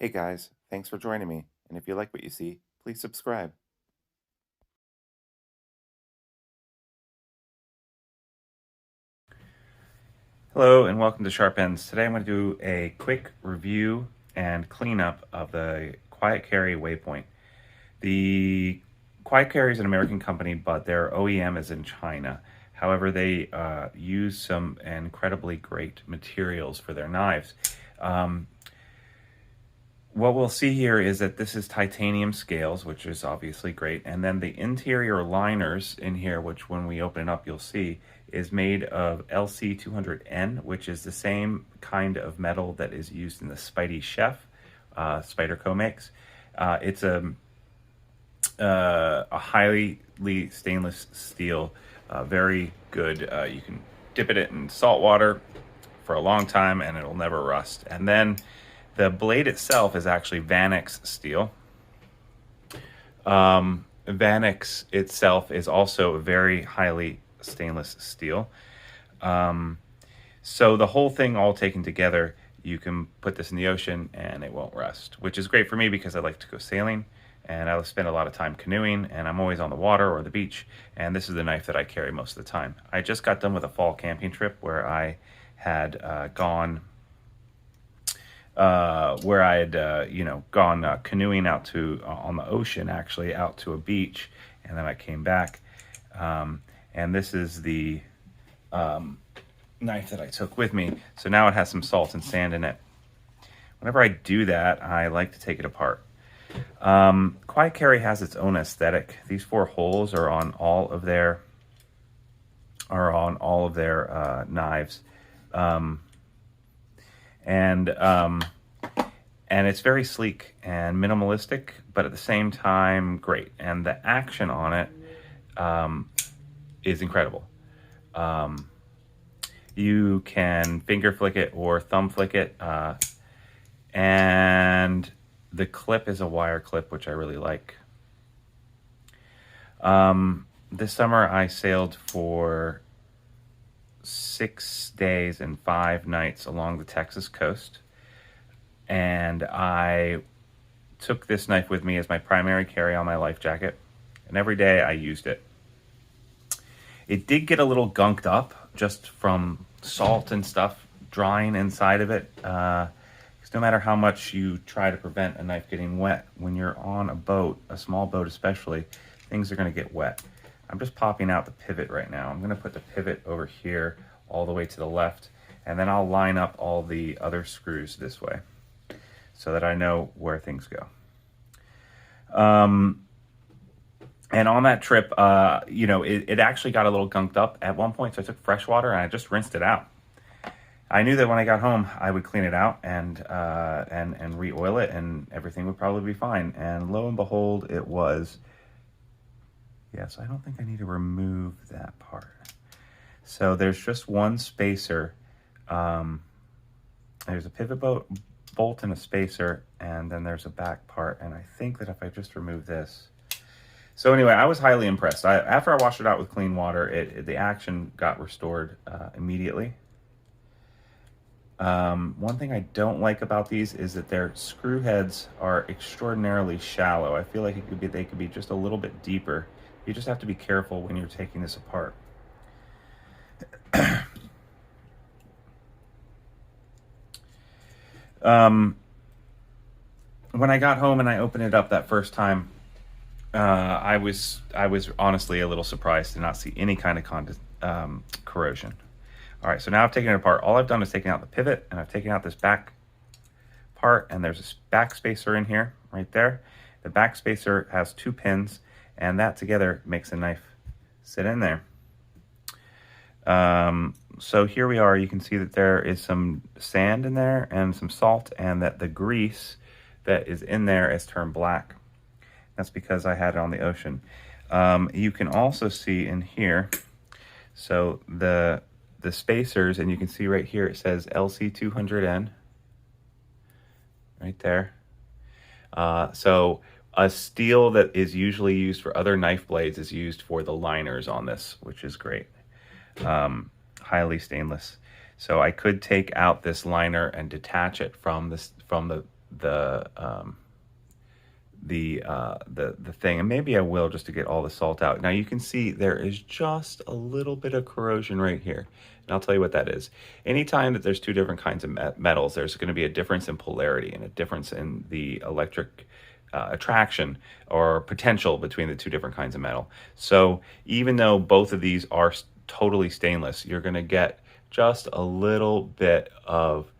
Hey guys, thanks for joining me. And if you like what you see, please subscribe. Hello and welcome to Sharp Ends. Today I'm going to do a quick review and cleanup of the Quiet Carry Waypoint. The Quiet Carry is an American company, but their OEM is in China. However, they use some incredibly great materials for their knives. What we'll see here is that this is titanium scales, which is obviously great. And then the interior liners in here, which when we open it up, you'll see, is made of LC200N, which is the same kind of metal that is used in the Spidey Chef, Spyderco makes. It's a highly stainless steel, very good. You can dip it in salt water for a long time and it'll never rust. And then the blade itself is actually Vanax steel. Vanax itself is also very highly stainless steel. So the whole thing all taken together, you can put this in the ocean and it won't rust, which is great for me because I like to go sailing and I spend a lot of time canoeing and I'm always on the water or the beach. And this is the knife that I carry most of the time. I just got done with a fall camping trip where I had gone canoeing out to on the ocean, actually out to a beach, and then I came back. And this is the knife that I took with me. So now it has some salt and sand in it. Whenever I do that, I like to take it apart. Quiet Carry has its own aesthetic. These four holes are on all of their knives. And it's very sleek and minimalistic, but at the same time, great. And the action on it is incredible. You can finger flick it or thumb flick it. And the clip is a wire clip, which I really like. This summer I sailed for 6 days and 5 nights along the Texas coast. And I took this knife with me as my primary carry on my life jacket. And every day I used it. It did get a little gunked up just from salt and stuff drying inside of it. Because no matter how much you try to prevent a knife getting wet, when you're on a boat, a small boat especially, things are going to get wet. I'm just popping out the pivot right now. I'm going to put the pivot over here all the way to the left, and then I'll line up all the other screws this way so that I know where things go. And on that trip, it actually got a little gunked up at one point, so I took fresh water and I just rinsed it out. I knew that when I got home, I would clean it out and re-oil it, and everything would probably be fine. And lo and behold, it was. Yes, I don't think I need to remove that part. So there's just one spacer. There's a pivot bolt and a spacer, and then there's a back part. And I think that if I just remove this. So anyway, I was highly impressed. After I washed it out with clean water, the action got restored immediately. One thing I don't like about these is that their screw heads are extraordinarily shallow. I feel like they could be just a little bit deeper. You just have to be careful when you're taking this apart. When I got home and I opened it up that first time, I was honestly a little surprised to not see any kind of corrosion. All right, so now I've taken it apart. All I've done is taken out the pivot, and I've taken out this back part, and there's a back spacer in here, right there. The back spacer has 2 pins, and that together makes the knife sit in there. So here we are. You can see that there is some sand in there and some salt, and that the grease that is in there is turned black. That's because I had it on the ocean. You can also see in here, so the spacers, and you can see right here it says LC200N right there. So a steel that is usually used for other knife blades is used for the liners on this, which is great. Highly stainless. So I could take out this liner and detach it from the the thing, and maybe I will, just to get all the salt out. Now you can see there is just a little bit of corrosion right here, and I'll tell you what that is. Anytime that there's two different kinds of metals, there's going to be a difference in polarity and a difference in the electric attraction or potential between the two different kinds of metal. So even though both of these are totally stainless, you're going to get just a little bit of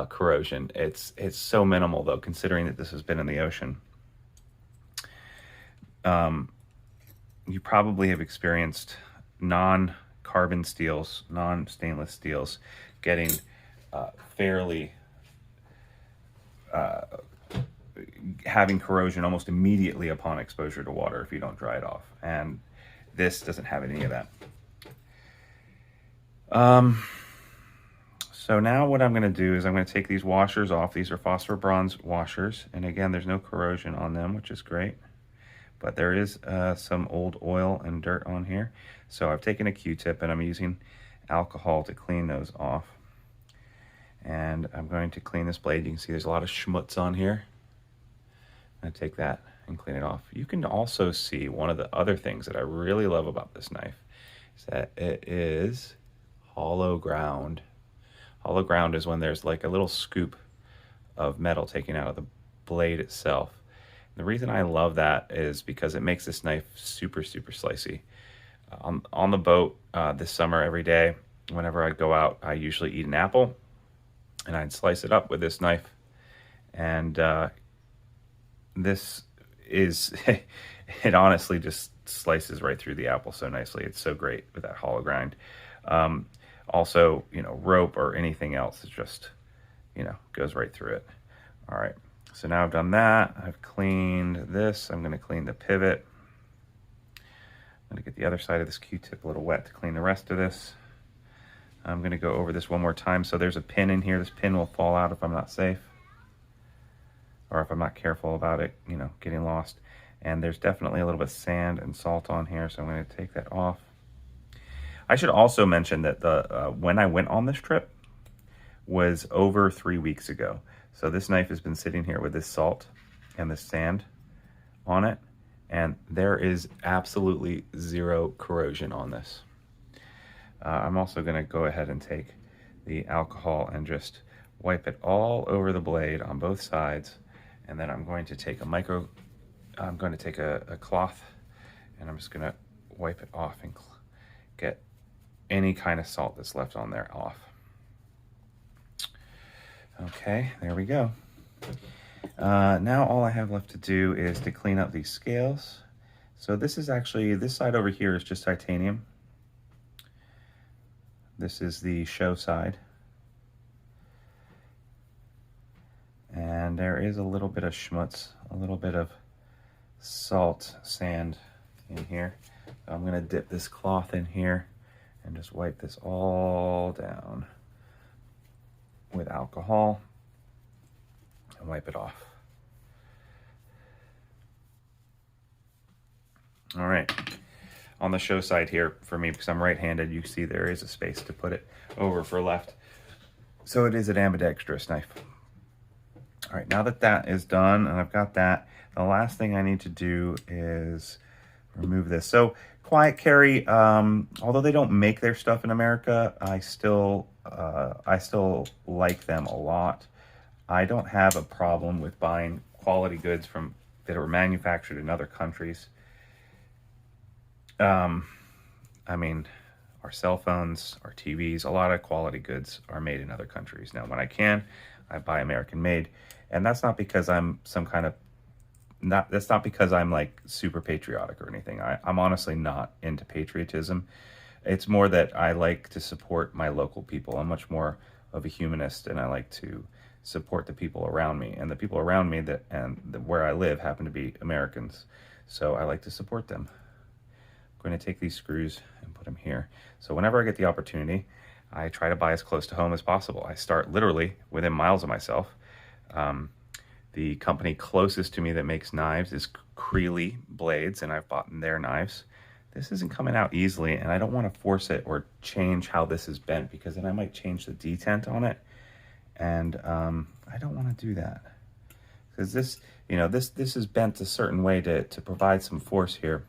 corrosion. It's so minimal though, considering that this has been in the ocean. You probably have experienced non-carbon steels, non-stainless steels getting fairly having corrosion almost immediately upon exposure to water if you don't dry it off. And this doesn't have any of that. So now what I'm going to do is I'm going to take these washers off. These are phosphor bronze washers. And again, there's no corrosion on them, which is great. But there is some old oil and dirt on here. So I've taken a Q-tip and I'm using alcohol to clean those off. And I'm going to clean this blade. You can see there's a lot of schmutz on here. I'm going to take that and clean it off. You can also see one of the other things that I really love about this knife is that it is hollow ground. Hollow ground is when there's like a little scoop of metal taken out of the blade itself. The reason I love that is because it makes this knife super, super slicey. On the boat this summer, every day, whenever I go out, I usually eat an apple, and I'd slice it up with this knife. And this is, it honestly just slices right through the apple so nicely. It's so great with that hollow grind. Also, you know, rope or anything else, it just, you know, goes right through it. All right. So now I've done that, I've cleaned this, I'm gonna clean the pivot. I'm gonna get the other side of this Q-tip a little wet to clean the rest of this. I'm gonna go over this one more time. So there's a pin in here. This pin will fall out if I'm not safe, or if I'm not careful about it, you know, getting lost. And there's definitely a little bit of sand and salt on here, so I'm gonna take that off. I should also mention that when I went on this trip was over 3 weeks ago. So this knife has been sitting here with this salt and this sand on it, and there is absolutely zero corrosion on this. I'm also going to go ahead and take the alcohol and just wipe it all over the blade on both sides, and then I'm going to take a cloth, and I'm just going to wipe it off and get any kind of salt that's left on there off. Okay, there we go. Now all I have left to do is to clean up these scales. So this is actually, this side over here is just titanium. This is the show side. And there is a little bit of schmutz, a little bit of salt, sand in here. So I'm gonna dip this cloth in here and just wipe this all down with alcohol and wipe it off. All right, on the show side here for me, because I'm right-handed, you see there is a space to put it over for left. So it is an ambidextrous knife. All right, now that that is done and I've got that, the last thing I need to do is remove this. So Quiet Carry, although they don't make their stuff in America, I still like them a lot. I don't have a problem with buying quality goods that are manufactured in other countries. I mean, our cell phones, our TVs, a lot of quality goods are made in other countries. Now, when I can, I buy American made, and that's not because I'm that's not because I'm like super patriotic or anything. I'm honestly not into patriotism. It's more that I like to support my local people. I'm much more of a humanist, and I like to support the people around me. And the people around me where I live happen to be Americans, so I like to support them. I'm going to take these screws and put them here. So whenever I get the opportunity, I try to buy as close to home as possible. I start literally within miles of myself. The company closest to me that makes knives is Creeley Blades, and I've bought their knives. This isn't coming out easily, and I don't want to force it or change how this is bent, because then I might change the detent on it, and I don't want to do that. because this, you know, this is bent a certain way to provide some force here.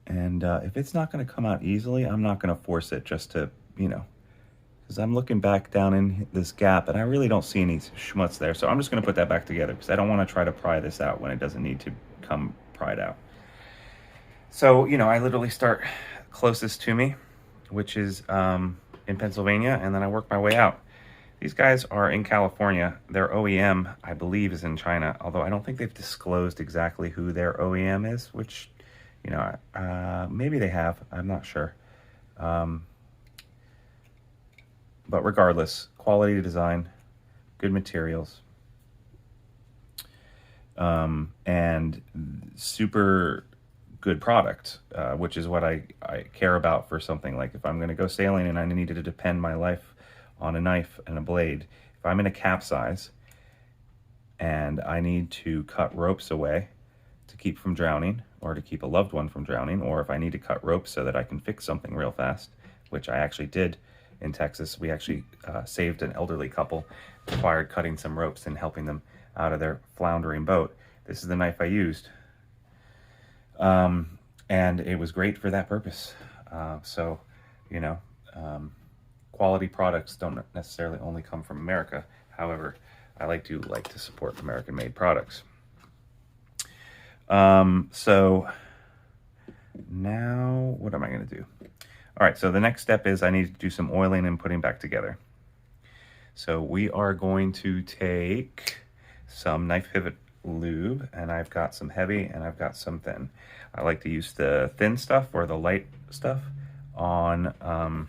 And if it's not going to come out easily, I'm not going to force it just to, you know, because I'm looking back down in this gap and I really don't see any schmutz there. So I'm just going to put that back together because I don't want to try to pry this out when it doesn't need to come pried out. So, you know, I literally start closest to me, which is in Pennsylvania, and then I work my way out. These guys are in California. Their OEM, I believe, is in China, although I don't think they've disclosed exactly who their OEM is, which, you know, maybe they have. I'm not sure. But regardless, quality design, good materials, and super good product, which is what I care about for something like if I'm going to go sailing and I needed to depend my life on a knife and a blade. If I'm in a capsize and I need to cut ropes away to keep from drowning or to keep a loved one from drowning, or if I need to cut ropes so that I can fix something real fast, which I actually did in Texas. We actually saved an elderly couple, required cutting some ropes and helping them out of their floundering boat. This is the knife I used. And it was great for that purpose. So, you know, quality products don't necessarily only come from America. However, I like to support American-made products. So now what am I going to do? All right, so the next step is I need to do some oiling and putting back together. So we are going to take some knife pivot lube, and I've got some heavy and I've got some thin. I like to use the thin stuff or the light stuff on, I'm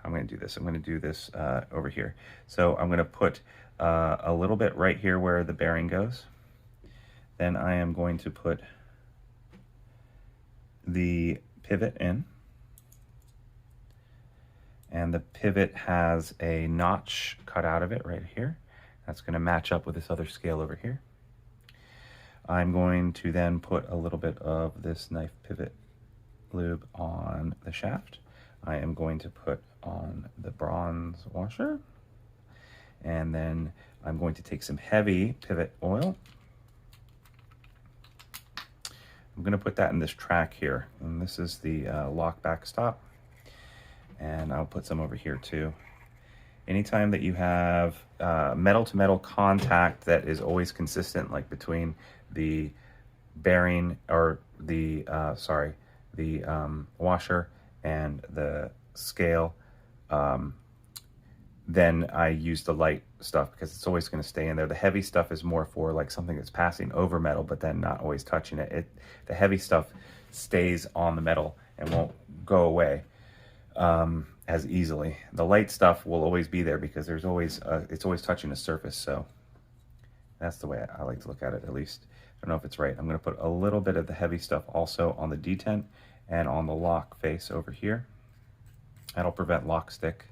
going to do this. I'm going to do this over here. So I'm going to put a little bit right here where the bearing goes. Then I am going to put the pivot in. And the pivot has a notch cut out of it right here. That's going to match up with this other scale over here. I'm going to then put a little bit of this knife pivot lube on the shaft. I am going to put on the bronze washer. And then I'm going to take some heavy pivot oil. I'm going to put that in this track here. And this is the lock backstop. And I'll put some over here too. Anytime that you have metal to metal contact that is always consistent, like between the bearing or the washer and the scale, then I use the light stuff because it's always going to stay in there. The heavy stuff is more for like something that's passing over metal but then not always touching it. The heavy stuff stays on the metal and won't go away as easily. The light stuff will always be there because there's always it's always touching the surface. So that's the way I like to look at it, at least. I don't know if it's right. I'm going to put a little bit of the heavy stuff also on the detent and on the lock face over here. That'll prevent lock stick.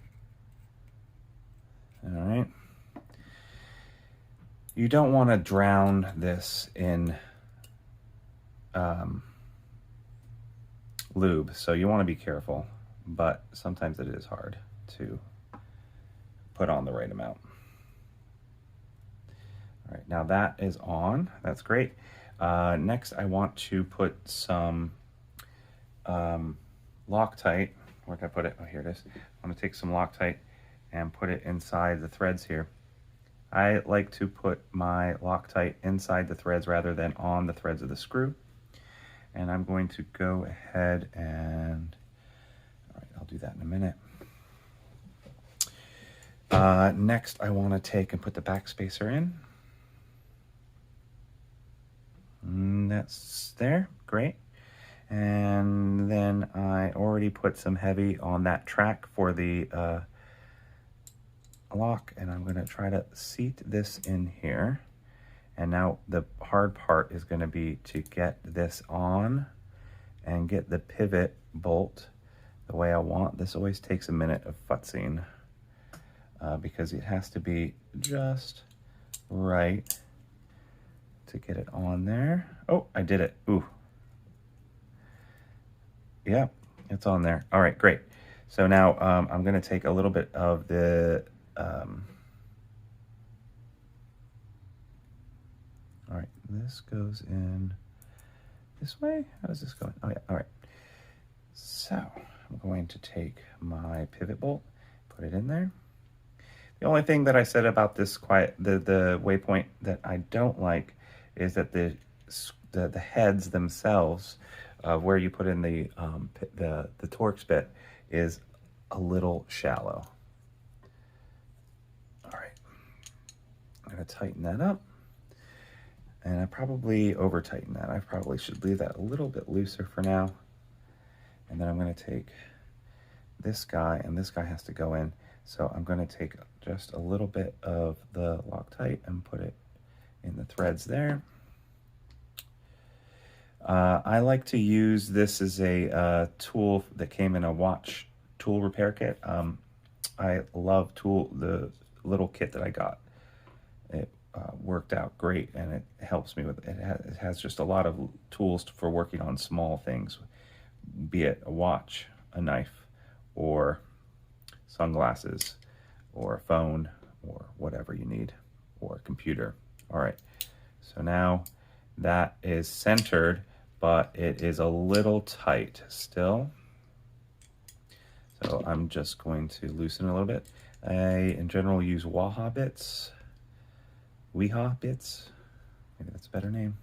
All right. You don't want to drown this in lube, so you want to be careful, but sometimes it is hard to put on the right amount. All right, now that is on. That's great. Next, I want to put some Loctite. Where did I put it? Oh, here it is. I'm going to take some Loctite and put it inside the threads here. I like to put my Loctite inside the threads rather than on the threads of the screw. And I'm going to go ahead and, all right, I'll do that in a minute. Next, I want to take and put the back spacer in. And that's there, great. And then I already put some heavy on that track for the lock, and I'm going to try to seat this in here. And now the hard part is going to be to get this on and get the pivot bolt the way I want. This always takes a minute of futzing because it has to be just right to get it on there. Oh, I did it. Ooh. Yeah, it's on there. All right, great. So now I'm going to take a little bit of the All right, this goes in this way. How does this go in? Oh yeah, all right. So I'm going to take my pivot bolt, put it in there. The only thing that I said about this the waypoint that I don't like is that the heads themselves of where you put in the Torx bit is a little shallow. All right, I'm gonna tighten that up. And I probably over tighten that. I probably should leave that a little bit looser for now. And then I'm gonna take this guy, and this guy has to go in. So I'm gonna take just a little bit of the Loctite and put it in the threads there. I like to use this as a tool that came in a watch tool repair kit. I love the little kit that I got. It worked out great, and it helps me with it. It has just a lot of tools for working on small things, be it a watch, a knife, or sunglasses, or a phone, or whatever you need, or a computer. All right, so now that is centered, but it is a little tight still. So I'm just going to loosen it a little bit. I, in general, use Weehaw bits. Maybe that's a better name.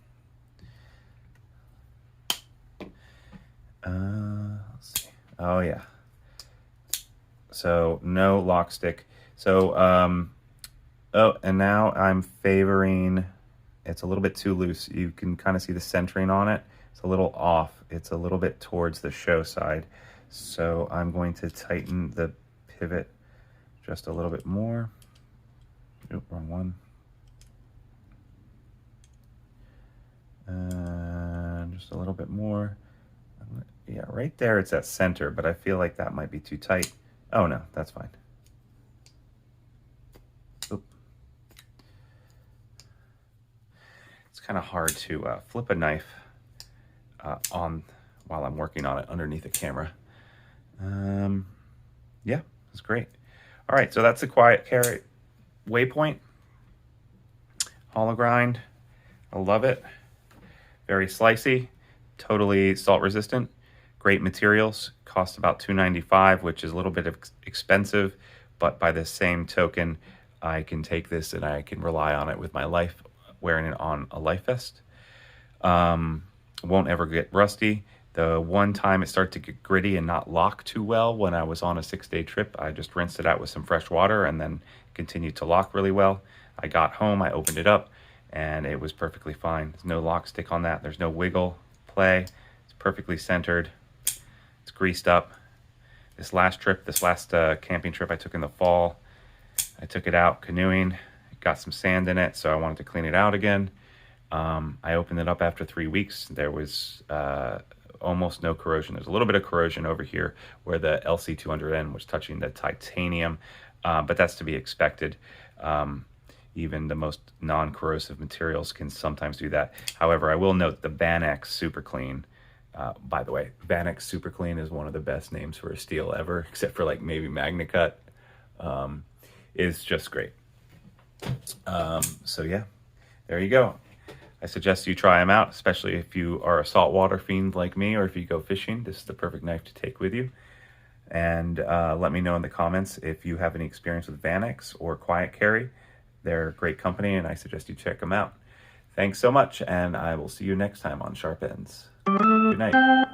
Let's see. Oh yeah. So no lock stick. So oh, and now I'm favoring. It's a little bit too loose. You can kind of see the centering on it. It's a little off. It's a little bit towards the show side. So I'm going to tighten the pivot just a little bit more. Oop, wrong one. And just a little bit more. Yeah, right there it's at center, but I feel like that might be too tight. Oh no, that's fine. Oop. It's kind of hard to flip a knife on while I'm working on it underneath a camera. Yeah, it's great. All right, so that's the Quiet Carry Waypoint hollow grind. I love it. Very slicey, totally salt resistant, great materials, cost about $2.95, which is a little bit expensive, but by the same token, I can take this and I can rely on it with my life, wearing it on a life vest. Won't ever get rusty. The one time it started to get gritty and not lock too well when I was on a 6-day trip, I just rinsed it out with some fresh water and then continued to lock really well. I got home, I opened it up, and it was perfectly fine. There's no lock stick on that. There's no wiggle play. It's perfectly centered. It's greased up. This last camping trip I took in the fall, I took it out canoeing. It got some sand in it, so I wanted to clean it out again. I opened it up after 3 weeks. There was almost no corrosion. There's a little bit of corrosion over here where the LC200N was touching the titanium, but that's to be expected. Even the most non-corrosive materials can sometimes do that. However, I will note the Vanax Super Clean. By the way, Vanax Super Clean is one of the best names for a steel ever, except for like maybe MagnaCut. Is just great. So yeah, there you go. I suggest you try them out, especially if you are a saltwater fiend like me, or if you go fishing. This is the perfect knife to take with you. And let me know in the comments if you have any experience with Vanax or Quiet Carry. They're a great company, and I suggest you check them out. Thanks so much, and I will see you next time on Sharp Ends. Good night.